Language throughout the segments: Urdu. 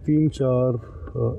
3-4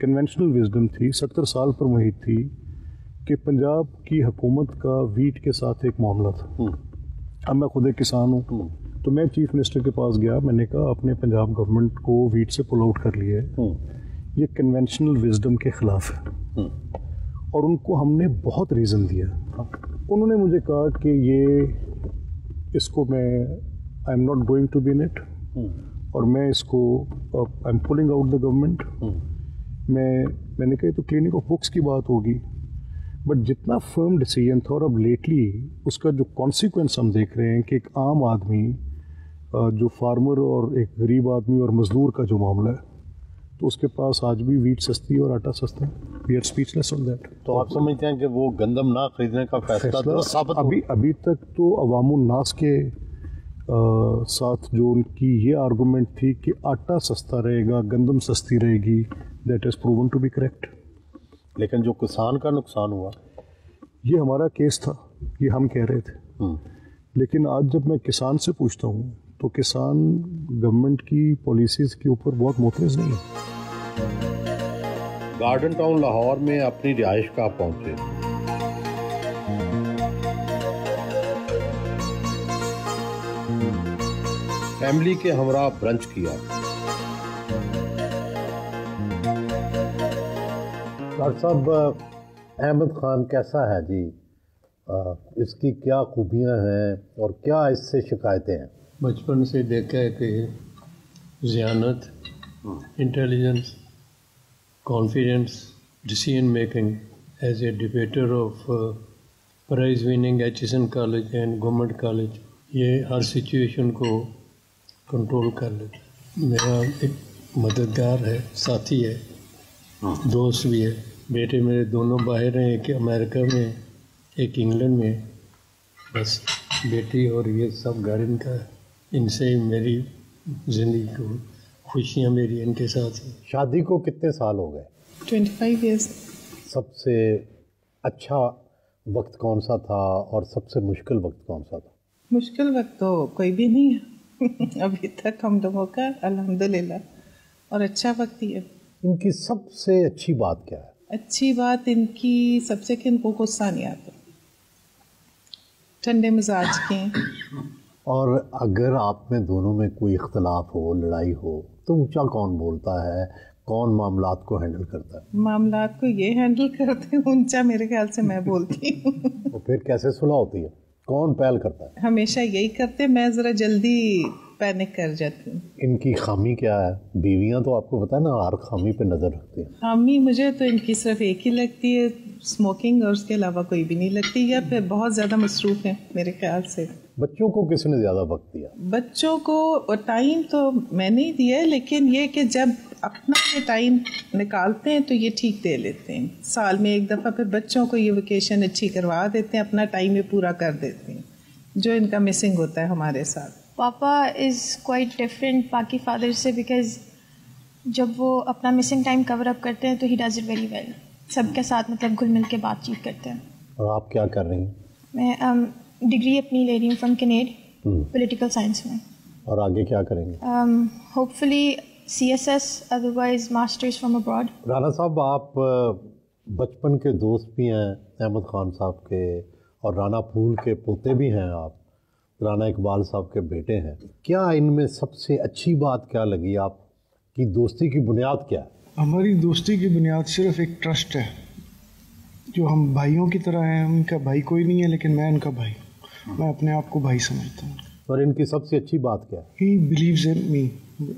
کنونشنل وزڈم تھی 70 سال پر محیط تھی کہ پنجاب کی حکومت کا ویٹ کے ساتھ ایک معاملہ تھا. اب میں خود ایک کسان ہوں تو میں چیف منسٹر کے پاس گیا, میں نے کہا اپنے پنجاب گورنمنٹ کو ویٹ سے پل آؤٹ کر لیا ہے, یہ کنونشنل وزڈم کے خلاف ہے. اور ان کو ہم نے بہت ریزن دیا. انہوں نے مجھے کہا کہ یہ اس کو میں I am not going to be in it, اور میں اس کو I am pulling out the government. میں نے کہا یہ تو کلینک آف بکس کی بات ہوگی, بٹ جتنا فرم ڈیسیجن تھا, اور اب لیٹلی اس کا جو کانسیکوینس ہم دیکھ رہے ہیں کہ ایک عام آدمی جو فارمر اور ایک غریب آدمی اور مزدور کا جو معاملہ ہے, تو اس کے پاس آج بھی ویٹ سستی اور آٹا سستا ہے. We are speechless on that. تو آپ سمجھتے ہیں کہ وہ گندم نہ خریدنے کا فیصلہ ابھی تک تو عوام الناس کے ساتھ جو ان کی یہ آرگومنٹ تھی کہ آٹا سستا رہے گا, گندم سستی رہے گی, that is proven to be correct. لیکن جو کسان کا نقصان ہوا, یہ ہمارا کیس تھا, یہ ہم کہہ رہے تھے. لیکن آج جب میں کسان سے پوچھتا ہوں تو کسان گورنمنٹ کی پالیسیز کے اوپر بہت معترض نہیں ہے. گارڈن ٹاؤن لاہور میں اپنی رہائش گاہ پہنچے. فیملی کے ہمراہ برنچ کیا. ڈاکٹر صاحب, احمد خان کیسا ہے جی؟ اس کی کیا خوبیاں ہیں اور کیا اس سے شکایتیں ہیں؟ بچپن سے دیکھا ہے کہ ذہانت, intelligence, confidence, decision making. As a debater of prize winning H S N college and government college, یہ ہر سچویشن کو کنٹرول کر لیتا. میرا ایک مددگار ہے, ساتھی ہے, دوست بھی ہے. بیٹے میرے دونوں باہر ہیں, ایک امریکہ میں ایک انگلینڈ میں. بس بیٹی اور یہ سب گھر ان کا ہے. ان سے ہی میری زندگی کو خوشیاں میری ان کے ساتھ ہیں. شادی کو کتنے سال ہو گئے؟ 25 years. سب سے اچھا وقت کون سا تھا اور سب سے مشکل وقت کون سا تھا؟ مشکل وقت تو کوئی بھی نہیں ہے ابھی تک ہم لوگوں کا, الحمدللہ, اور اچھا وقت ہی ہے. ان کی سب سے اچھی بات کیا ہے؟ اچھی بات ان کی سب سے کہ ان کو غصہ نہیں آتا, ٹھنڈے مزاج کے. اور اگر آپ میں دونوں میں کوئی اختلاف ہو, لڑائی ہو, تو اونچا کون بولتا ہے, کون معاملات کو ہینڈل کرتا ہے؟ معاملات کو یہ ہینڈل کرتے ہیں, اونچا میرے خیال سے میں بولتی ہوں. تو پھر کیسے صلح ہوتی ہے؟ کون پہل کرتا ہے؟ ہمیشہ یہی کرتے, میں ذرا جلدی پینک کر جاتی ہوں. ان کی خامی کیا ہے؟ بیویاں تو آپ کو پتہ ہے نا ہر خامی پہ نظر رکھتی ہیں. خامی مجھے تو ان کی صرف ایک ہی لگتی ہے, اسموکنگ, اور اس کے علاوہ کوئی بھی نہیں لگتی, یا پھر بہت زیادہ مصروف ہیں میرے خیال سے. بچوں کو کس نے زیادہ وقت دیا؟ بچوں کو ٹائم تو میں نہیں دیا, لیکن یہ کہ جب اپنا یہ ٹائم نکالتے ہیں تو یہ ٹھیک دے لیتے ہیں. سال میں ایک دفعہ پھر بچوں کو یہ ویکیشن اچھی کروا دیتے ہیں, اپنا ٹائم یہ پورا کر دیتے ہیں, جو ان کا مسنگ ہوتا ہے ہمارے ساتھ. پاپا از کوائٹ ڈفرینٹ باقی فادر سے, بیکاز جب وہ اپنا مسنگ ٹائم کور اپ کرتے ہیں تو ہی ڈز اٹ ویری ویل. سب کے ساتھ مطلب گھل مل کے بات چیت کرتے ہیں. اور آپ کیا کر رہی ہیں؟ میں ڈگری اپنی لے رہی ہوں فرام کنیڈ, پولیٹیکل سائنس میں. اور آگے کیا کریں گے؟ Hope fully CSS, otherwise masters from abroad. Rana صاحب, آپ بچپن کے دوست بھی ہیں احمد خان صاحب کے, اور رانا پھول کے پوتے بھی ہیں آپ, رانا اقبال صاحب کے بیٹے ہیں. کیا ان میں سب سے اچھی بات کیا لگی آپ کی؟ دوستی کی بنیاد کیا ہے؟ ہماری دوستی کی بنیاد صرف ایک ٹرسٹ ہے, جو ہم بھائیوں کی طرح ہیں. ان کا بھائی کوئی نہیں ہے, لیکن میں ان کا بھائی, میں اپنے آپ کو بھائی سمجھتا ہوں. اور ان کی سب سے اچھی بات کیا ہے؟ ہی بلیوز ان می.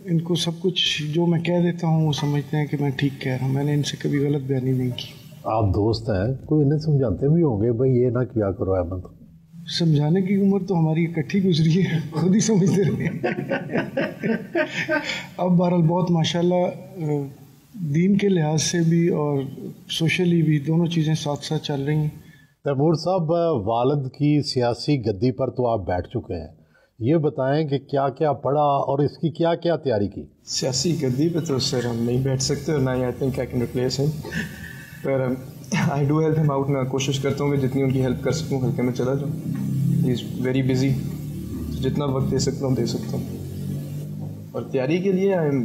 ان کو سب کچھ جو میں کہہ دیتا ہوں وہ سمجھتے ہیں کہ میں ٹھیک کہہ رہا ہوں. میں نے ان سے کبھی غلط بیانی نہیں کی. آپ دوست ہیں, کوئی انہیں سمجھاتے بھی ہوں گے بھائی یہ نہ کیا کرو احمد. سمجھانے کی عمر تو ہماری اکٹھی گزری ہے, خود ہی سمجھتے رہے. اب بہرحال بہت ماشاءاللہ دین کے لحاظ سے بھی اور سوشلی بھی دونوں چیزیں ساتھ ساتھ چل رہی ہیں. تیمور صاحب, والد کی سیاسی گدی پر تو آپ بیٹھ چکے ہیں, یہ بتائیں کہ کیا کیا پڑھا اور اس کی کیا کیا تیاری کی؟ سیاسی گدی پہ تو سر ہم نہیں بیٹھ سکتے, اور نہ ہی I think I can replace them, پر I do help them out. میں کوشش کرتا ہوں کہ جتنی ان کی ہیلپ کر سکوں ہلکے میں چلا جاؤں. ہی از ویری بزی, جتنا وقت دے سکتا ہوں دے سکتا ہوں. اور تیاری کے لیے آئی ایم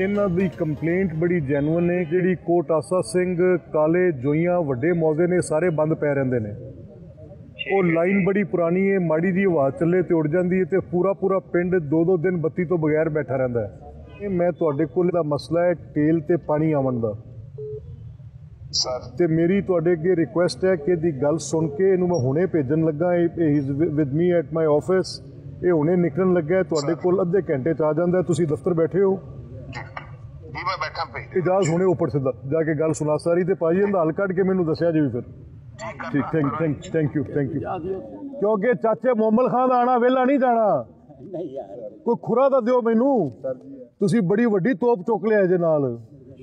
ਇਹਨਾਂ ਦੀ ਕੰਪਲੇਂਟ ਬੜੀ ਜੈਨੂਇਨ ਹੈ. ਜਿਹੜੀ ਕੋਟ ਆਸਾ ਸਿੰਘ, ਕਾਲੇ ਜੋਈਆਂ, ਵੱਡੇ ਮੌਜ਼ੇ ਨੇ, ਸਾਰੇ ਬੰਦ ਪੈ ਰਹਿੰਦੇ ਨੇ. ਉਹ ਲਾਈਨ ਬੜੀ ਪੁਰਾਣੀ ਹੈ, ਮਾੜੀ ਜੀ ਹਵਾ ਚੱਲੇ ਤੇ ਉੱਡ ਜਾਂਦੀ ਹੈ ਤੇ ਪੂਰਾ ਪਿੰਡ 2-2 ਦਿਨ ਬੱਤੀ ਤੋਂ ਬਗੈਰ ਬੈਠਾ ਰਹਿੰਦਾ ਹੈ. ਇਹ ਮੈਂ ਤੁਹਾਡੇ ਕੋਲ ਦਾ ਮਸਲਾ ਹੈ ਤੇਲ ਤੇ ਪਾਣੀ ਆਉਣ ਦਾ ਤੇ ਮੇਰੀ ਤੁਹਾਡੇ ਅੱਗੇ ਰਿਕੁਐਸਟ ਹੈ ਕਿ ਇਹਦੀ ਗੱਲ ਸੁਣ ਕੇ ਇਹਨੂੰ ਮੈਂ ਹੁਣੇ ਭੇਜਣ ਲੱਗਾ. ਹੀ is with me at my office. ਇਹ ਹੁਣੇ ਨਿਕਲਣ ਲੱਗਾ. ਤੁਹਾਡੇ ਕੋਲ ਅੱਧੇ ਘੰਟੇ 'ਚ ਆ ਜਾਂਦਾ. ਤੁਸੀਂ ਦਫ਼ਤਰ ਬੈਠੇ ਹੋ? ਜੀ ਮੈਂ ਬੈਠਾ ਪਈ. ਇਜਾਜ਼ ਹੁਣੇ ਉੱਪਰ ਸਿੱਧਾ ਜਾ ਕੇ ਗੱਲ ਸੁਣਾ ਸਾਰੀ ਤੇ ਭਾਜੀ ਇਹਦਾ ਹੱਲ ਕੱਢ ਕੇ ਮੈਨੂੰ ਦੱਸਿਆ ਜੀ ਵੀ ਫਿਰ. ਠੀਕ, ਥੈਂਕ ਯੂ. ਕਿਉਂਕਿ ਚਾਚੇ ਮੁਹੰਮਦ ਖਾਨ ਦਾ ਆਣਾ ਵੇਲਾ ਨਹੀਂ ਜਾਣਾ. ਕੋਈ ਖੁਰਾ ਤਾਂ ਦਿਓ ਮੈਨੂੰ. ਤੁਸੀਂ ਬੜੀ ਵੱਡੀ ਤੋਪ ਚੁੱਕ ਲਿਆ ਜੇ ਨਾਲ.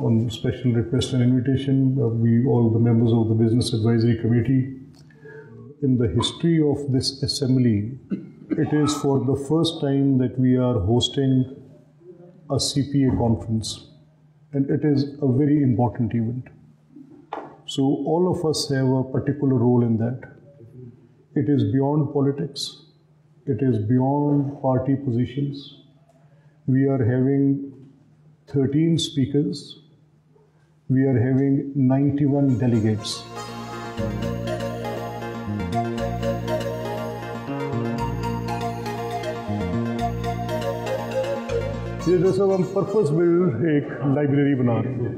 on special request and invitation, we all the members of the business advisory committee. In the history of this assembly, it is for the first time that we are hosting a CPA conference, and it is a very important event. So all of us have a particular role in that. It is beyond politics. It is beyond party positions. We are having 13 speakers. We are having 91 delegates. یہ جیسا ہم پرپز بلڈ ایک لائبریری بنا رہے ہیں.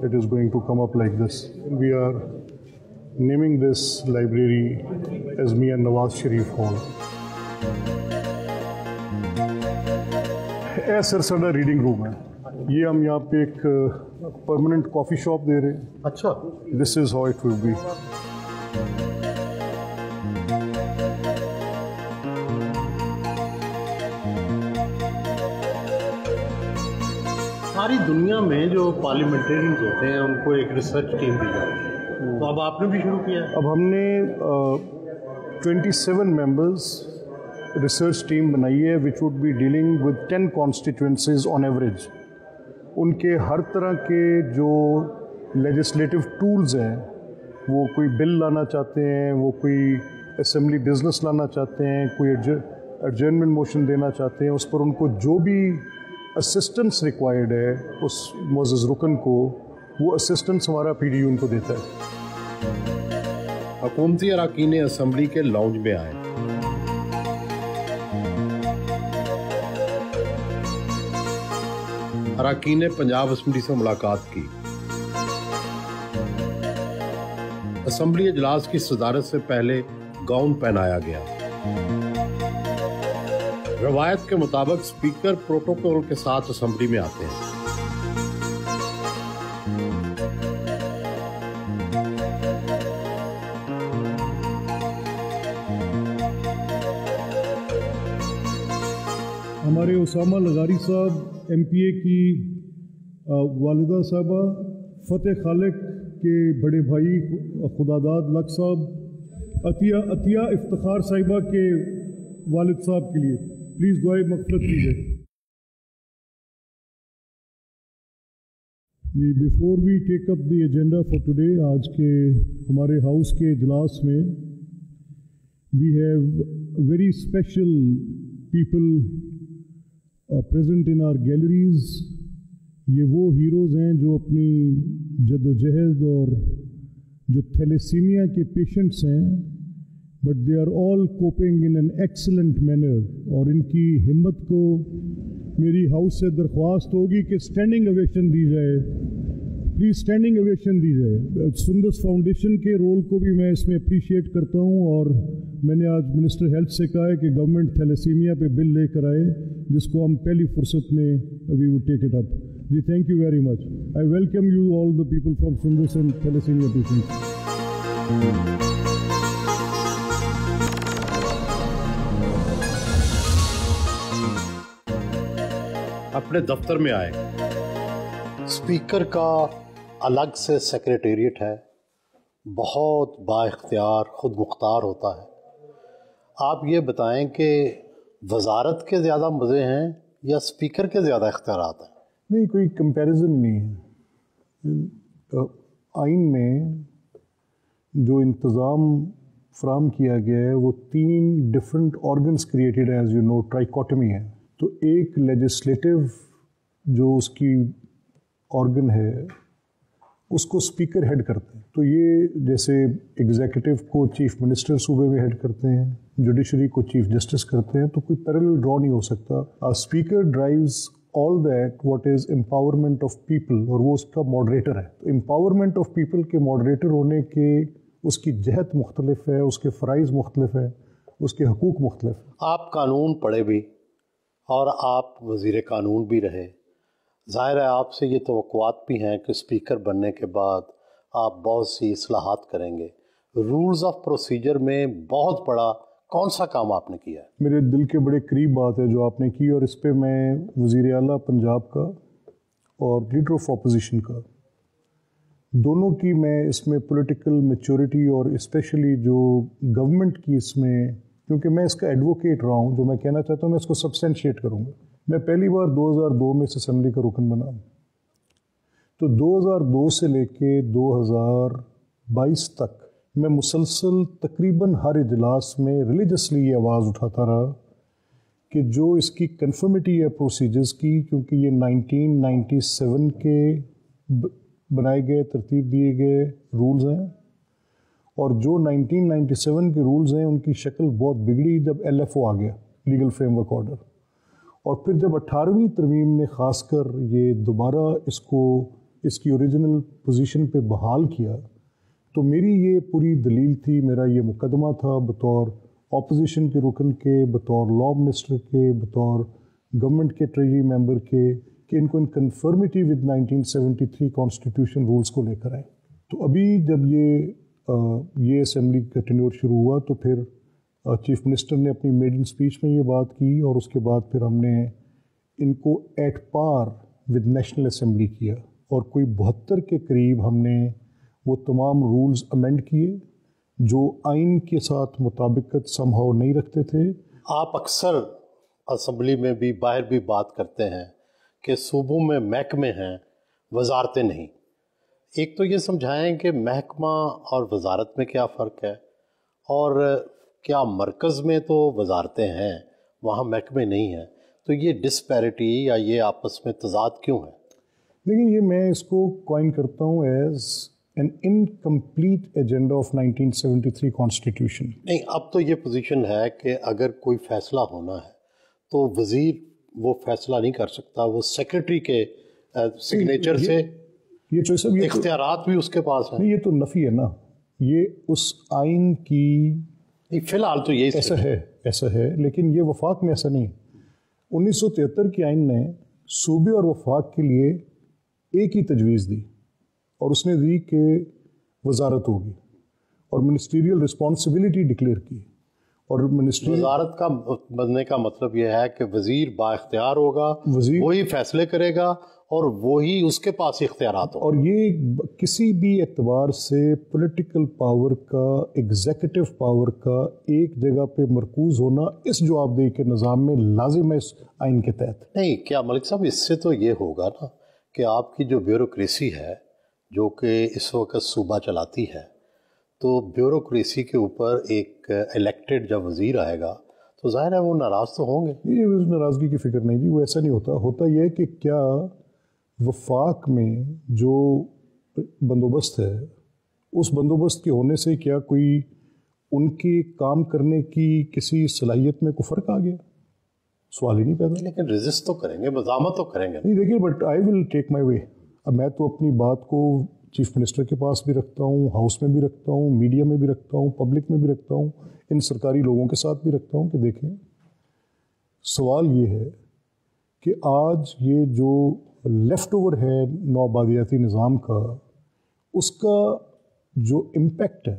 It is going to come up like this. We are naming this library as Mian Nawaz Sharif Hall. اے سر ساڈا ریڈنگ روم ہے. یہ ہم یہاں پہ ایک پرماننٹ کافی شاپ دے رہے ہیں. اچھا. This is how it will be. ساری دنیا میں جو پارلیمنٹرینز ہوتے ہیں ان کو ایک ریسرچ ٹیم دی جاتی ہے, تو اب آپ نے بھی شروع کیا ہے. اب ہم نے 27 ممبرز ریسرچ ٹیم بنائی ہے which would be dealing with 10 constituencies on average. ان کے ہر طرح کے جو لیجسلیٹو ٹولز ہیں, وہ کوئی بل لانا چاہتے ہیں, وہ کوئی اسمبلی بزنس لانا چاہتے ہیں, کوئی ایڈجرنمنٹ موشن دینا چاہتے ہیں, اس پر ان کو جو بھی اسسٹنس ریکوائرڈ ہے اس معزز رکن کو, وہ اسسٹنس ہمارا پی ڈی یو ان کو دیتا ہے. حکومتی اراکین اسمبلی کے لاؤنج میں آئے. اراکین پنجاب اسمبلی سے ملاقات کی. اسمبلی اجلاس کی صدارت سے پہلے گاؤن پہنایا گیا. روایت کے مطابق اسپیکر پروٹوکول کے ساتھ اسمبلی میں آتے ہیں. ہمارے اسامہ لغاری صاحب ایم پی اے کی والدہ صاحبہ, فتح خالق کے بڑے بھائی خداداد لک صاحب, عطیہ افتخار صاحبہ کے والد صاحب کے لیے پلیز دعائے مغفرت کیجیے. جی before we take up the agenda for today, آج کے ہمارے ہاؤس کے اجلاس میں we have very special people present in our galleries. یہ وہ ہیروز ہیں جو اپنی جد و جہد اور جو تھیلیسیمیا کے پیشنٹس ہیں, but they are all coping in an excellent manner. اور ان کی ہمت کو میری ہاؤس سے درخواست ہوگی کہ اسٹینڈنگ اویشن دی جائے, پلیز اسٹینڈنگ اویشن دی جائے. سندس فاؤنڈیشن کے رول کو بھی میں اس میں اپریشیٹ کرتا ہوں, اور میں نے آج منسٹر ہیلتھ سے کہا ہے کہ گورنمنٹ تھیلیسیمیا پہ بل لے کر آئے, جس کو ہم پہلی فرصت میں we would take it up. جی thank you very much. I welcome you all the people from Sundus and thalassaemia patients. اپنے دفتر میں آئے. اسپیکر کا الگ سے سیکریٹریٹ ہے, بہت با اختیار خود مختار ہوتا ہے. آپ یہ بتائیں کہ وزارت کے زیادہ مزے ہیں یا اسپیکر کے زیادہ اختیارات ہیں؟ نہیں, کوئی کمپیریزن نہیں ہے. آئین میں جو انتظام فراہم کیا گیا ہے وہ 3 ڈفرینٹ آرگنس کریٹڈ ہیں, ایز یو نو, ٹرائیکوٹمی ہے. تو ایک لیجسلیٹو جو اس کی آرگن ہے اس کو اسپیکر ہیڈ کرتے ہیں. تو یہ جیسے ایگزیکٹو کو چیف منسٹر صوبے میں ہیڈ کرتے ہیں, جوڈیشری کو چیف جسٹس کرتے ہیں, تو کوئی پیرلل ڈرا نہیں ہو سکتا. Speaker drives all that what is empowerment of people, اور وہ اس کا ماڈریٹر ہے. تو امپاورمنٹ آف پیپل کے ماڈریٹر ہونے کے اس کی جہت مختلف ہے, اس کے فرائض مختلف ہے, اس کے حقوق مختلف ہیں. آپ قانون پڑھے بھی اور آپ وزیر قانون بھی رہے, ظاہر ہے آپ سے یہ توقعات بھی ہیں کہ اسپیکر بننے کے بعد آپ بہت سی اصلاحات کریں گے. رولز آف پروسیجر میں بہت بڑا کون سا کام آپ نے کیا ہے؟ میرے دل کے بڑے قریب بات ہے جو آپ نے کی, اور اس پہ میں وزیر اعلیٰ پنجاب کا اور لیڈر آف اپوزیشن کا دونوں کی میں اس میں پولیٹیکل میچورٹی اور اسپیشلی جو گورنمنٹ کی اس میں, کیونکہ میں اس کا ایڈوکیٹ رہا ہوں, جو میں کہنا چاہتا ہوں میں اس کو سبسٹینشیٹ کروں گا. میں پہلی بار 2002 میں اس اسمبلی کا رکن بنا, تو 2002 سے لے کے 2022 تک میں مسلسل تقریباً ہر اجلاس میں ریلیجسلی یہ آواز اٹھاتا رہا کہ جو اس کی کنفرمیٹی ہے پروسیجرز کی، کیونکہ یہ 1997 کے بنائے گئے ترتیب دیے گئے رولز ہیں، اور جو 1997 کے رولز ہیں ان کی شکل بہت بگڑی جب LFO آ گیا، لیگل فریم ورک آرڈر، اور پھر جب 18ویں ترمیم نے خاص کر یہ دوبارہ اس کی اوریجنل پوزیشن پہ بحال کیا، تو میری یہ پوری دلیل تھی، میرا یہ مقدمہ تھا بطور اپوزیشن کے رکن کے، بطور لاء منسٹر کے، بطور گورنمنٹ کے ٹریجری ممبر کے، کہ ان کو ان کنفرمیٹی ود 1973 کانسٹیٹیوشن رولز کو لے کر آئے۔ تو ابھی جب یہ اسمبلی کا ٹینیور شروع ہوا تو پھر چیف منسٹر نے اپنی میڈن اسپیچ میں یہ بات کی، اور اس کے بعد پھر ہم نے ان کو at par with national assembly کیا، اور کوئی 72 کے قریب ہم نے وہ تمام رولز امینڈ کیے جو آئین کے ساتھ مطابقت سم ہاؤ نہیں رکھتے تھے۔ آپ اکثر اسمبلی میں بھی باہر بھی بات کرتے ہیں کہ صوبوں میں محکمے ہیں، وزارتیں نہیں۔ ایک تو یہ سمجھائیں کہ محکمہ اور وزارت میں کیا فرق ہے، اور کیا مرکز میں تو وزارتیں ہیں وہاں محکمے نہیں ہیں، تو یہ ڈسپیرٹی یا یہ آپس میں تضاد کیوں ہے؟ دیکھیں، یہ میں اس کو کوائن کرتا ہوں as an incomplete agenda of 1973 constitution۔ نہیں، اب تو یہ پوزیشن ہے کہ اگر کوئی فیصلہ ہونا ہے تو وزیر وہ فیصلہ نہیں کر سکتا، وہ سیکرٹری کے سگنیچر سے یہ جو سب اختیارات بھی اس کے پاس ہیں۔ یہ تو نفی ہے نا، یہ اس آئین کی فی الحال تو یہی ایسا ہے، لیکن یہ وفاق میں ایسا نہیں۔ 1973 کے آئین نے صوبے اور وفاق کے لیے ایک ہی تجویز دی، اور اس نے دی کہ وزارت ہوگی اور منسٹریل رسپانسبلٹی ڈکلیئر کی، اور وزارت کا بننے کا مطلب یہ ہے کہ وزیر با اختیار ہوگا، وہی فیصلے کرے گا اور وہی اس کے پاس اختیارات ہوں۔ اور یہ کسی بھی اعتبار سے پولیٹیکل پاور کا، ایگزیکٹو پاور کا ایک جگہ پہ مرکوز ہونا اس جواب دہی کے نظام میں لازم ہے اس آئین کے تحت۔ نہیں، کیا ملک صاحب اس سے تو یہ ہوگا نا کہ آپ کی جو بیوروکریسی ہے جو کہ اس وقت صوبہ چلاتی ہے، تو بیوروکریسی کے اوپر ایک الیکٹڈ جب وزیر آئے گا تو ظاہر ہے وہ ناراض تو ہوں گے۔ یہ ناراضگی کی فکر نہیں جی، وہ ایسا نہیں ہوتا یہ کہ کیا وفاق میں جو بندوبست ہے اس بندوبست کے ہونے سے کیا کوئی ان کے کام کرنے کی کسی صلاحیت میں کوئی فرق آ گیا؟ سوال ہی نہیں پیدا۔ لیکن ریزسٹ تو کریں گے، مزاحمت تو کریں گے۔ نہیں دیکھیے، بٹ آئی ول ٹیک مائی وے۔ اب میں تو اپنی بات کو چیف منسٹر کے پاس بھی رکھتا ہوں، ہاؤس میں بھی رکھتا ہوں، میڈیا میں بھی رکھتا ہوں، پبلک میں بھی رکھتا ہوں، ان سرکاری لوگوں کے ساتھ بھی رکھتا ہوں کہ دیکھیں، سوال یہ ہے کہ آج یہ جو لیفٹ اوور ہے نوآبادیاتی نظام کا، اس کا جو امپیکٹ ہے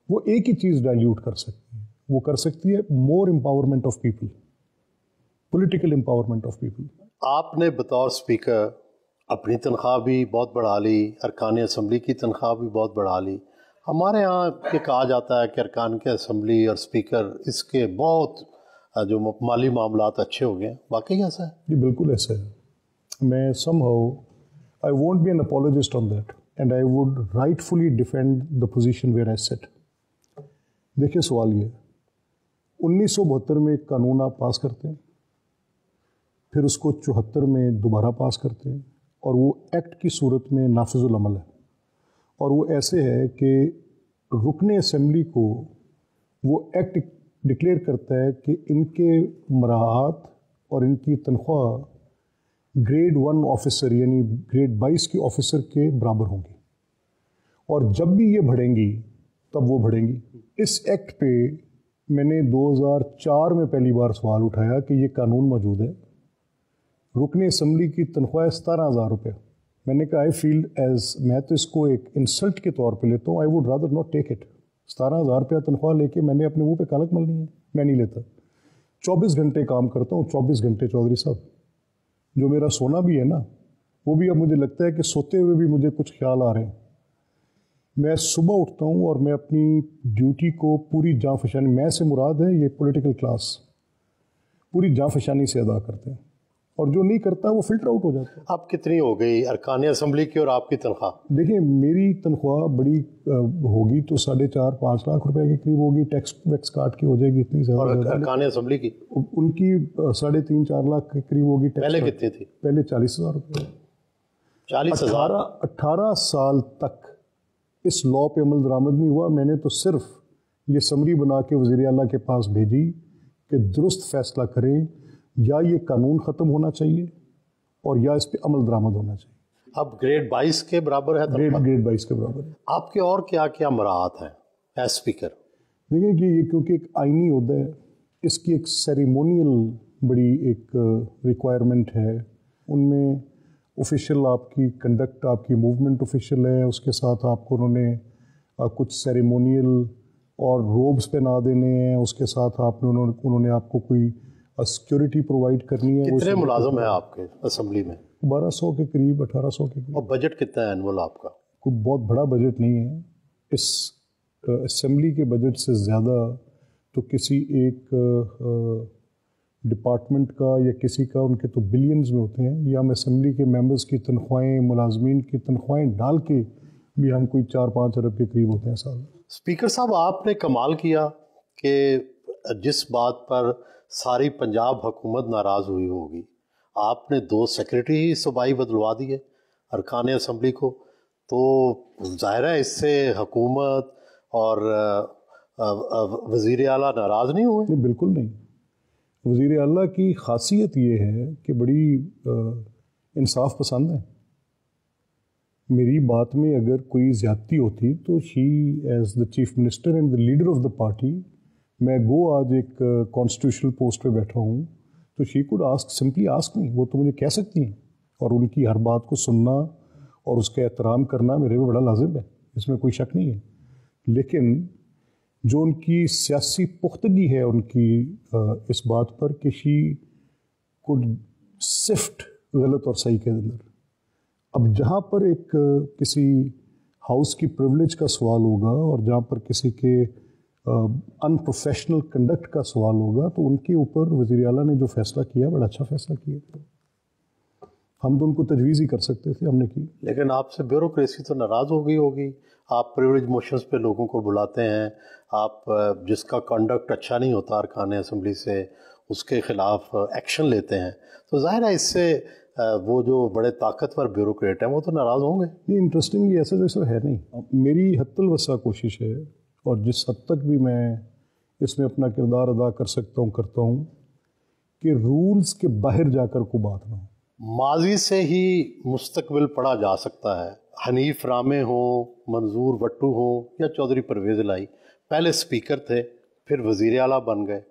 وہ ایک ہی چیز ڈائلیوٹ کر سکتی ہے، وہ کر سکتی ہے more empowerment of people, political empowerment of people. آپ نے بطور اسپیکر اپنی تنخواہ بھی بہت بڑھا لی، ارکان اسمبلی کی تنخواہ بھی بہت بڑھا لی۔ ہمارے ہاں یہ کہا جاتا ہے کہ ارکان کے اسمبلی اور اسپیکر اس کے بہت جو مالی معاملات اچھے ہو گئے ہیں، واقعی ایسا ہے؟ جی بالکل ایسا ہے۔ میں somehow I won't be an apologist on that and I would rightfully defend the position where I sit۔ دیکھیں، سوال یہ 1972 میں ایک قانون آپ پاس کرتے ہیں، پھر اس کو 74 میں دوبارہ پاس کرتے ہیں، اور وہ ایکٹ کی صورت میں نافذ العمل ہے، اور وہ ایسے ہے کہ رکن اسمبلی کو وہ ایکٹ ڈکلیئر کرتا ہے کہ ان کے مراعات اور ان کی تنخواہ گریڈ 1 آفیسر یعنی گریڈ 22 کے آفیسر کے برابر ہوں گی، اور جب بھی یہ بڑھیں گی تب وہ بڑھیں گی۔ اس ایکٹ پہ میں نے 2004 میں پہلی بار سوال اٹھایا کہ یہ قانون موجود ہے، رکن اسمبلی کی تنخواہ 17,000 روپے۔ میں نے کہا آئی فیل ایز، میں تو اس کو ایک انسلٹ کے طور پہ لیتا ہوں، I would rather not take it. 17,000 روپیہ تنخواہ لے کے میں نے اپنے منہ پہ کالک ملنی ہے، میں نہیں لیتا۔ 24 گھنٹے کام کرتا ہوں، 24 گھنٹے چودھری صاحب، جو میرا سونا بھی ہے نا، وہ بھی اب مجھے لگتا ہے کہ سوتے ہوئے بھی مجھے کچھ خیال آ رہے ہیں۔ میں صبح اٹھتا ہوں اور میں اپنی ڈیوٹی کو پوری جاں فشانی، میں سے مراد ہے یہ پولیٹیکل کلاس، پوری جاں فشانی سے ادا کرتے ہیں۔ اور جو نہیں کرتا وہ فلٹر آؤٹ ہو جاتا ہے. اب کتنی ہو گئی ارکان اسمبلی کی اور آپ کی تنخواہ؟ دیکھیں میری تنخواہ بڑی ہوگی تو 4.5-5 لاکھ روپے کے قریب ہوگی, ٹیکس ویکس کاٹ کے ہو جائے گی اتنی زیادہ. اور ارکان اسمبلی کی ان کی 3.5-4 لاکھ کے قریب ہوگی. پہلے کتنی تھی؟ پہلے 40,000 روپے. 40,000. 18 سال تک اس لاء پہ عمل درآمد نہیں ہوا. میں نے تو صرف یہ سمری بنا کے وزیر اعلیٰ کے پاس بھیجی کہ درست فیصلہ کریں, یا یہ قانون ختم ہونا چاہیے اور یا اس پہ عمل درآمد ہونا چاہیے. اب گریڈ 22 کے برابر ہے؟ گریڈ 22 کے برابر ہے. آپ کے اور کیا کیا مراعات ہیں ایز اسپیکر؟ دیکھیں کہ یہ کیونکہ ایک آئینی عہدہ ہے, اس کی ایک سیریمونیل بڑی ایک ریکوائرمنٹ ہے. ان میں آفیشیل آپ کی کنڈکٹ, آپ کی موومنٹ آفیشیل ہے, اس کے ساتھ آپ کو انہوں نے کچھ سیریمونیل اور روبس پہنا دینے ہیں, اس کے ساتھ انہوں نے آپ کو کوئی سیکیورٹی پرووائڈ کرنی ہے. کتنے ملازم ہیں آپ کے اسمبلی میں؟ 1200 کے قریب, 1800 کے قریب. اور بجٹ کتنا ہے اینول آپ کا؟ کوئی بہت بڑا بجٹ نہیں ہے. اس اسمبلی کے بجٹ سے زیادہ تو کسی ایک ڈپارٹمنٹ کا یا کسی کا, ان کے تو بلینز میں ہوتے ہیں. یا ہم اسمبلی کے ممبرز کی تنخواہیں, ملازمین کی تنخواہیں ڈال کے بھی ہم کوئی 4-5 ارب کے قریب ہوتے ہیں سال. اسپیکر صاحب, آپ نے کمال کیا کہ جس بات پر ساری پنجاب حکومت ناراض ہوئی ہوگی, آپ نے 2 سیکرٹری ہی صوبائی بدلوا دیے ارکان اسمبلی کو. تو ظاہر ہے اس سے حکومت اور وزیر اعلیٰ ناراض نہیں ہوئے؟ نہیں, بالکل نہیں. وزیر اعلیٰ کی خاصیت یہ ہے کہ بڑی انصاف پسند ہے. میری بات میں اگر کوئی زیادتی ہوتی تو she as the chief minister and the leader of the party, میں آج ایک کانسٹیٹیوشنل پوسٹ پہ بیٹھا ہوں, تو she could ask, simply ask نہیں, وہ تو مجھے کہہ سکتی ہیں, اور ان کی ہر بات کو سننا اور اس کا احترام کرنا میرے پہ بڑا لازم ہے, اس میں کوئی شک نہیں ہے. لیکن جو ان کی سیاسی پختگی ہے ان کی اس بات پر کہ شی کوڈ سفٹ غلط اور صحیح کے اندر. اب جہاں پر ایک کسی ہاؤس کی پریولیج کا سوال ہوگا اور جہاں پر کسی کے ان پروفیشنل کنڈکٹ کا سوال ہوگا, تو ان کے اوپر وزیر اعلیٰ نے جو فیصلہ کیا بڑا اچھا فیصلہ کیا. ہم تو ان کو تجویز ہی کر سکتے تھے, ہم نے کی. لیکن آپ سے بیوروکریسی تو ناراض ہو گئی ہوگی. آپ پریولیج موشنز پہ لوگوں کو بلاتے ہیں, آپ جس کا کنڈکٹ اچھا نہیں ہوتا ارکان اسمبلی سے اس کے خلاف ایکشن لیتے ہیں, تو ظاہر ہے اس سے وہ جو بڑے طاقتور بیوروکریٹ ہیں وہ تو ناراض ہوں گے. نہیں, انٹرسٹنگلی ایسا جو ایسا ہے نہیں. میری حد الوسع کوشش ہے, اور جس حد تک بھی میں اس میں اپنا کردار ادا کر سکتا ہوں کرتا ہوں, کہ رولز کے باہر جا کر کو بات نہ ہو. ماضی سے ہی مستقبل پڑھا جا سکتا ہے. حنیف رامے ہوں, منظور وٹو ہوں یا چودھری پرویز الہی, پہلے اسپیکر تھے پھر وزیر اعلیٰ بن گئے.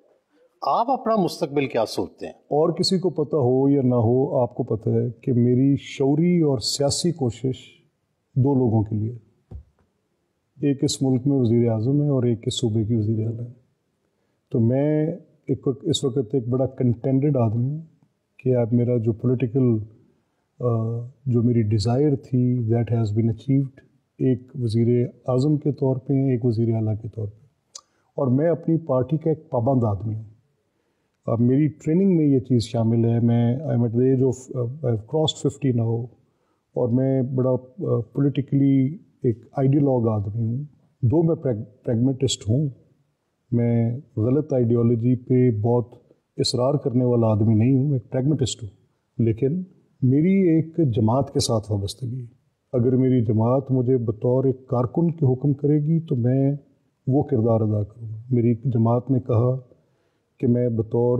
آپ اپنا مستقبل کیا سوچتے ہیں؟ اور کسی کو پتہ ہو یا نہ ہو, آپ کو پتہ ہے کہ میری شعوری اور سیاسی کوشش 2 لوگوں کے لیے, ایک اس ملک میں وزیر اعظم ہے اور ایک اس صوبے کی وزیر اعلیٰ ہے. تو میں اس وقت ایک بڑا کنٹینڈڈ آدمی ہوں کہ اب میرا جو پولیٹیکل جو میری ڈیزائر تھی دیٹ ہیز بین اچیوڈ, ایک وزیر اعظم کے طور پہ, ایک وزیر اعلیٰ کے طور پہ, اور میں اپنی پارٹی کا ایک پابند آدمی ہوں. اب میری ٹریننگ میں یہ چیز شامل ہے. میں I am at the age of crossed 50 now, اور میں بڑا پولیٹیکلی ایک آئیڈیالوگ آدمی ہوں. 2 میں پریگمیٹسٹ ہوں. میں غلط آئیڈیالوجی پہ بہت اصرار کرنے والا آدمی نہیں ہوں, میں ایک پریگمیٹسٹ ہوں. لیکن میری ایک جماعت کے ساتھ وابستگی ہے. اگر میری جماعت مجھے بطور ایک کارکن کے حکم کرے گی تو میں وہ کردار ادا کروں گا. میری جماعت نے کہا کہ میں بطور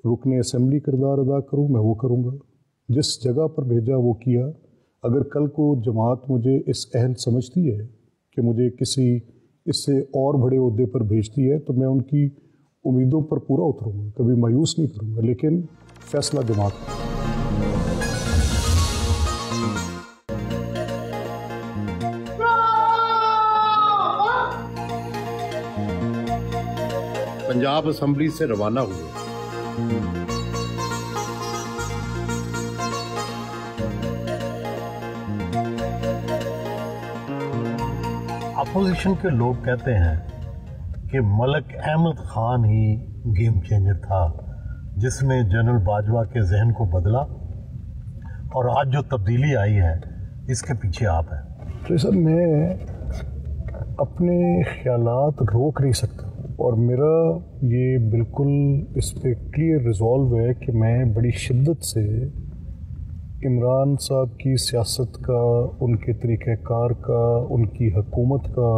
رکن اسمبلی کردار ادا کروں, میں وہ کروں گا. جس جگہ پر بھیجا وہ کیا. اگر کل کو جماعت مجھے اس اہل سمجھتی ہے کہ مجھے کسی اس سے اور بڑے عہدے پر بھیجتی ہے تو میں ان کی امیدوں پر پورا اتروں گا, کبھی مایوس نہیں کروں گا. لیکن فیصلہ جماعت کا. پنجاب اسمبلی سے روانہ ہوئے. اپوزیشن کے لوگ کہتے ہیں کہ ملک احمد خان ہی گیم چینجر تھا, جس نے جنرل باجوہ کے ذہن کو بدلا، اور آج جو تبدیلی آئی ہے اس کے پیچھے آپ ہیں؟ تو سر میں اپنے خیالات روک نہیں سکتا، اور میرا یہ بالکل اس پہ کلیئر ریزولو ہے کہ میں بڑی شدت سے عمران صاحب کی سیاست کا، ان کے طریقہ کار کا، ان کی حکومت کا،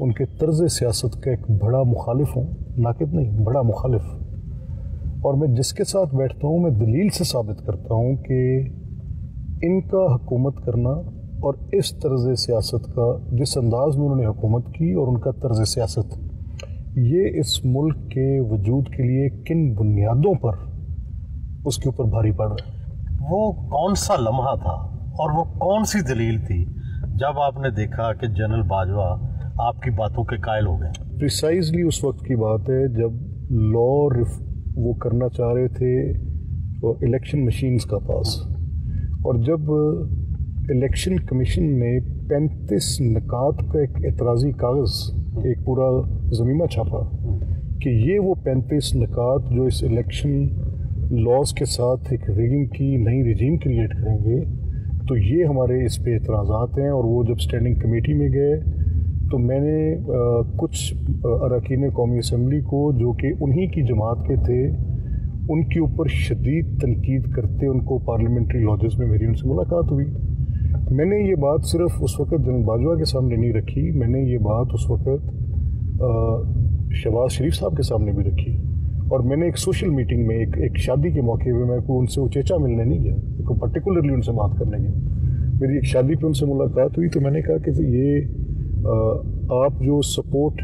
ان کے طرز سیاست کا ایک بڑا مخالف ہوں، ناقد نہیں، بڑا مخالف. اور میں جس کے ساتھ بیٹھتا ہوں میں دلیل سے ثابت کرتا ہوں کہ ان کا حکومت کرنا اور اس طرز سیاست کا، جس انداز میں انہوں نے حکومت کی اور ان کا طرز سیاست، یہ اس ملک کے وجود کے لیے کن بنیادوں پر اس کے اوپر بھاری پڑ رہا ہے. وہ کون سا لمحہ تھا اور وہ کون سی دلیل تھی جب آپ نے دیکھا کہ جنرل باجوہ آپ کی باتوں کے قائل ہو گئے؟ پریسائزلی اس وقت کی بات ہے جب لا وہ کرنا چاہ رہے تھے الیکشن مشینز کا پاس، اور جب الیکشن کمیشن نے 35 نکات کا ایک اعتراضی کاغذ، ایک پورا ضمیمہ چھاپا کہ یہ وہ 35 نکات جو اس الیکشن لاز کے ساتھ ایک ریگنگ کی نئی رجیم کریٹ کریں گے، تو یہ ہمارے اس پہ اعتراضات ہیں. اور وہ جب اسٹینڈنگ کمیٹی میں گئے تو میں نے کچھ اراکین قومی اسمبلی کو جو کہ انہی کی جماعت کے تھے، ان کے اوپر شدید تنقید کرتے ان کو پارلیمنٹری لاجز میں میری ان سے ملاقات ہوئی. میں نے یہ بات صرف اس وقت جنرل باجوہ کے سامنے نہیں رکھی، میں نے یہ بات اس وقت شہباز شریف صاحب کے سامنے بھی رکھی. اور میں نے ایک سوشل میٹنگ میں ایک شادی کے موقع پہ میں کوئی ان سے اچیچا ملنے نہیں گیا، کوئی پرٹیکولرلی ان سے بات کرنے گیا. میری ایک شادی پہ ان سے ملاقات ہوئی تو میں نے کہا کہ یہ آپ جو سپورٹ،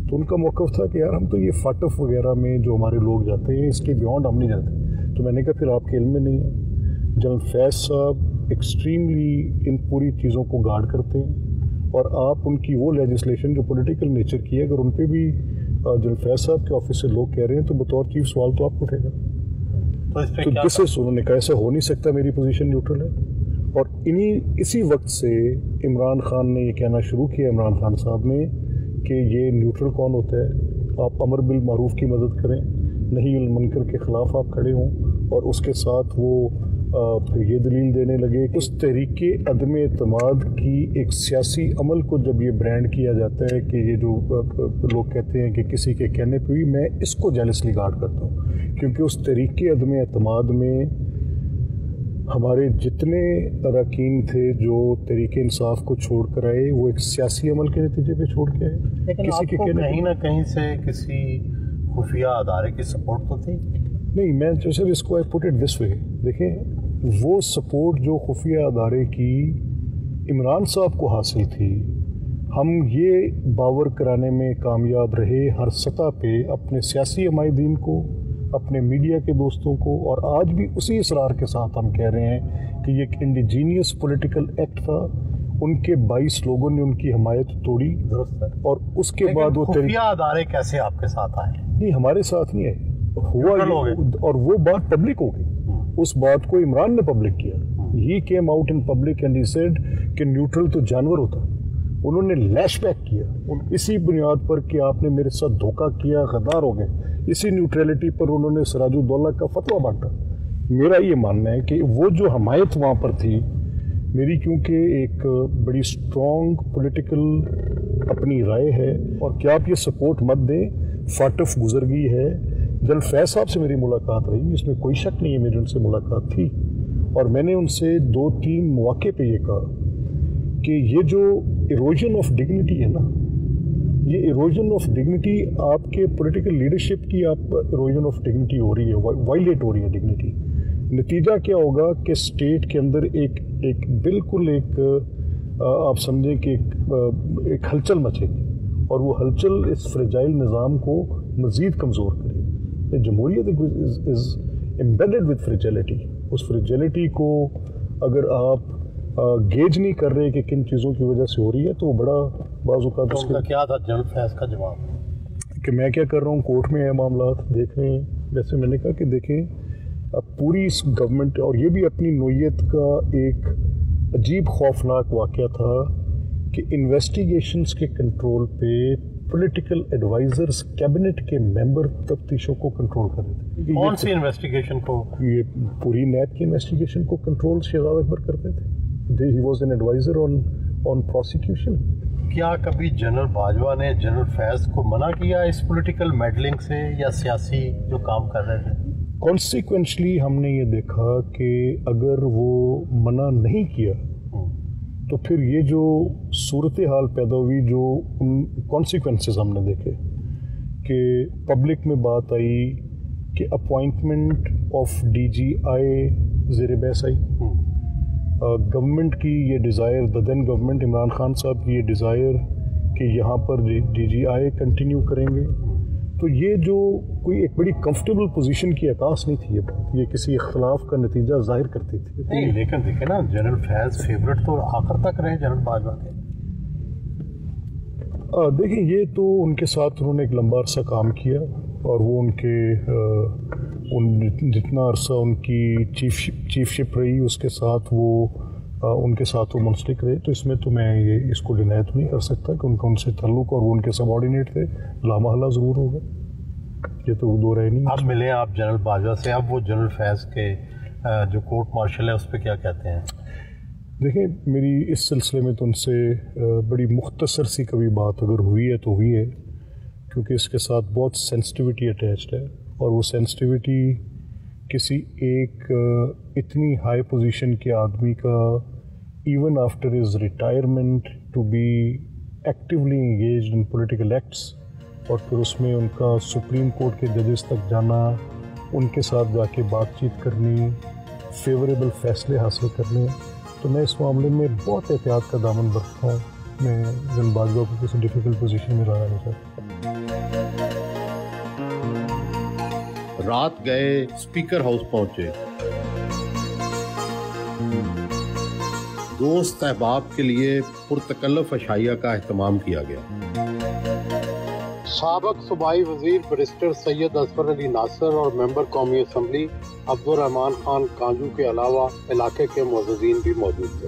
تو ان کا موقف تھا کہ یار ہم تو یہ فاٹف وغیرہ میں جو ہمارے لوگ جاتے ہیں اس کے بیونڈ ہم نہیں جاتے. تو میں نے کہا پھر آپ کے علم میں نہیں ہے. جنرل فیض صاحب ایکسٹریملی ان پوری چیزوں کو گارڈ کرتے ہیں، اور آپ ان کی وہ لیجسلیشن جو پولیٹیکل نیچر کی ہے، اگر ان پہ بھی جنرل فیض صاحب کے آفس سے لوگ کہہ رہے ہیں تو بطور چیف سوال تو آپ کو اٹھے گا. تو جس سے انہوں نے کہا ایسا ہو نہیں سکتا، میری پوزیشن نیوٹرل ہے. اور اسی وقت سے عمران خان نے یہ کہنا شروع کیا، عمران خان صاحب نے، کہ یہ نیوٹرل کون ہوتا ہے. آپ امر بالمعروف کی مدد کریں، نہی المنکر کے خلاف آپ کھڑے ہوں. اور اس کے ساتھ وہ پھر یہ دلیل دینے لگے کہ اس تحریک عدم اعتماد کی ایک سیاسی عمل کو جب یہ برانڈ کیا جاتا ہے کہ یہ جو لوگ کہتے ہیں کہ کسی کے کہنے پہ بھی، میں اس کو جیلسلی گارڈ کرتا ہوں، کیونکہ اس تحریک عدم اعتماد میں ہمارے جتنے اراکین تھے جو تحریک انصاف کو چھوڑ کر آئے، وہ ایک سیاسی عمل کے نتیجے پہ چھوڑ کے آئے. لیکن کسی کے کہیں نہ کہیں سے کسی خفیہ ادارے کی سپورٹ تو تھی؟ نہیں، میں جیسے اس کو پٹ اٹ دس وے، دیکھیں وہ سپورٹ جو خفیہ ادارے کی عمران صاحب کو حاصل تھی، ہم یہ باور کرانے میں کامیاب رہے ہر سطح پہ اپنے سیاسی عمائدین کو، اپنے میڈیا کے دوستوں کو، اور آج بھی اسی اصرار کے ساتھ ہم کہہ رہے ہیں کہ یہ ایک انڈیجینیس پولیٹیکل ایکٹ تھا. ان کے 22 لوگوں نے ان کی حمایت توڑی، درست ہے، اور اس کے بعد وہ خفیہ ادارے کیسے آپ کے ساتھ آئے؟ نہیں، ہمارے ساتھ نہیں آئے، ہوا اور وہ بات پبلک ہو گئی. اس بات کو عمران نے پبلک کیا. He came out in public and he said کہ نیوٹرل تو جانور ہوتا. انہوں نے لیش بیک کیا اسی بنیاد پر کہ آپ نے میرے ساتھ دھوکہ کیا، غدار ہو گئے. اسی نیوٹرلٹی پر انہوں نے سراج الدولہ کا فتویٰ بانٹا. میرا یہ ماننا ہے کہ وہ جو حمایت وہاں پر تھی میری، کیونکہ ایک بڑی سٹرونگ پولیٹیکل اپنی رائے ہے، اور کیا آپ یہ سپورٹ مت دیں، فاٹف گزر گئی ہے. جنرل فیض صاحب سے میری ملاقات رہی، اس میں کوئی شک نہیں ہے، میری ان سے ملاقات تھی، اور میں نے ان سے 2-3 مواقع پہ یہ کہا کہ یہ جو ایروژن آف ڈگنیٹی ہے نا، یہ ایروژن آف ڈگنیٹی آپ کے پولیٹیکل لیڈرشپ کی آپ ایروژن آف ڈگنیٹی ہو رہی ہے، وائلیٹ ہو رہی ہے ڈگنیٹی. نتیجہ کیا ہوگا کہ اسٹیٹ کے اندر ایک بالکل ایک آپ سمجھیں کہ ایک ہلچل مچے گی، اور وہ ہلچل اس فریجائل نظام کو مزید کمزور کرے. جمہوریت از امبیڈڈ ود فریجیلٹی. اس فریجیلٹی کو اگر آپ گیج نہیں کر رہے کہ کن چیزوں کی وجہ سے ہو رہی ہے، تو وہ بڑا بعض اوقات اس کا کیا تھا جنرل فیض کا جواب کہ میں کیا کر رہا ہوں، کورٹ میں معاملات دیکھ رہے ہیں. جیسے میں نے کہا کہ دیکھیں اب پوری اس گورنمنٹ، اور یہ بھی اپنی نوعیت کا ایک عجیب خوفناک واقعہ تھا کہ انویسٹیگیشنز کے کنٹرول پہ پولیٹیکل ایڈوائزرز کیبنٹ کے ممبر تفتیشوں کو کنٹرول کر رہے تھے. کون سی انویسٹیگیشن کو؟ یہ پوری نیب کی انویسٹیگیشن کو کنٹرول شہزاد اکبر کرتے تھے. He was an adviser on prosecution. کیا کبھی جنرل باجوہ نے جنرل فیض کو منع کیا اس پولیٹیکل میڈلنگ سے یا سیاسی جو کام کر رہے تھے؟ کانسیکوینشلی ہم نے یہ دیکھا کہ اگر وہ منع نہیں کیا تو پھر یہ جو صورتحال پیدا ہوئی, جو ان کانسیکوینسز ہم نے دیکھے کہ پبلک میں بات آئی کہ اپوائنٹمنٹ آف ڈی جی آئی زیر بحث آئی. گورنمنٹ کی یہ ڈیزائر, دا دین گورنمنٹ عمران خان صاحب کی یہ ڈیزائر کہ یہاں پر ڈی جی آئی کنٹینیو کریں گے, تو یہ جو کوئی ایک بڑی کمفرٹیبل پوزیشن کی عکاس نہیں تھی, یہ کسی اختلاف کا نتیجہ ظاہر کرتی تھی. نہیں, لیکن دیکھیں نا, جنرل فیض فیوریٹ تو آخر تک رہے جنرل باجوہ کے. دیکھیں, یہ تو ان کے ساتھ انہوں نے ایک لمبا عرصہ کام کیا اور وہ ان کے جتنا عرصہ ان کی چیف شپ رہی اس کے ساتھ وہ ان کے ساتھ وہ منسلک رہے, تو اس میں تو میں یہ اس کو ڈینائی تو نہیں کر سکتا کہ ان کا ان سے تعلق اور وہ ان کے سب آرڈینیٹ تھے, لامحالہ ضرور ہوگا, یہ تو دو رہے نہیں. اب ملے آپ جنرل باجوہ سے, اب وہ جنرل فیض کے جو کورٹ مارشل ہے اس پہ کیا کہتے ہیں؟ دیکھیں, میری اس سلسلے میں تو ان سے بڑی مختصر سی کبھی بات اگر ہوئی ہے تو ہوئی ہے, کیونکہ اس کے ساتھ بہت سینسٹیوٹی اٹیچڈ ہے, اور وہ سینسٹیوٹی کسی ایک اتنی ہائی پوزیشن کے آدمی کا even after his retirement to be actually engaged in political acts, اور پھر اس میں ان کا سپریم کورٹ کے ججز تک جانا, ان کے ساتھ جا کے بات چیت کرنی, فیوریبل فیصلے حاصل کرنے, تو میں اس معاملے میں بہت احتیاط کا دامن برتتا ہوں. میں جنرل باجوہ کو کسی ڈیفیکلٹ پوزیشن میں لانا نہیں چاہتا. رات گئے اسپیکر ہاؤس پہنچے, دوست احباب کے لیے پرتکلف عشائیہ کا اہتمام کیا گیا. سابق صوبائی وزیر بیرسٹر سید اظفر علی ناصر اور ممبر قومی اسمبلی عبد الرحمان خان کانجو کے علاوہ علاقے کے معززین بھی موجود تھے.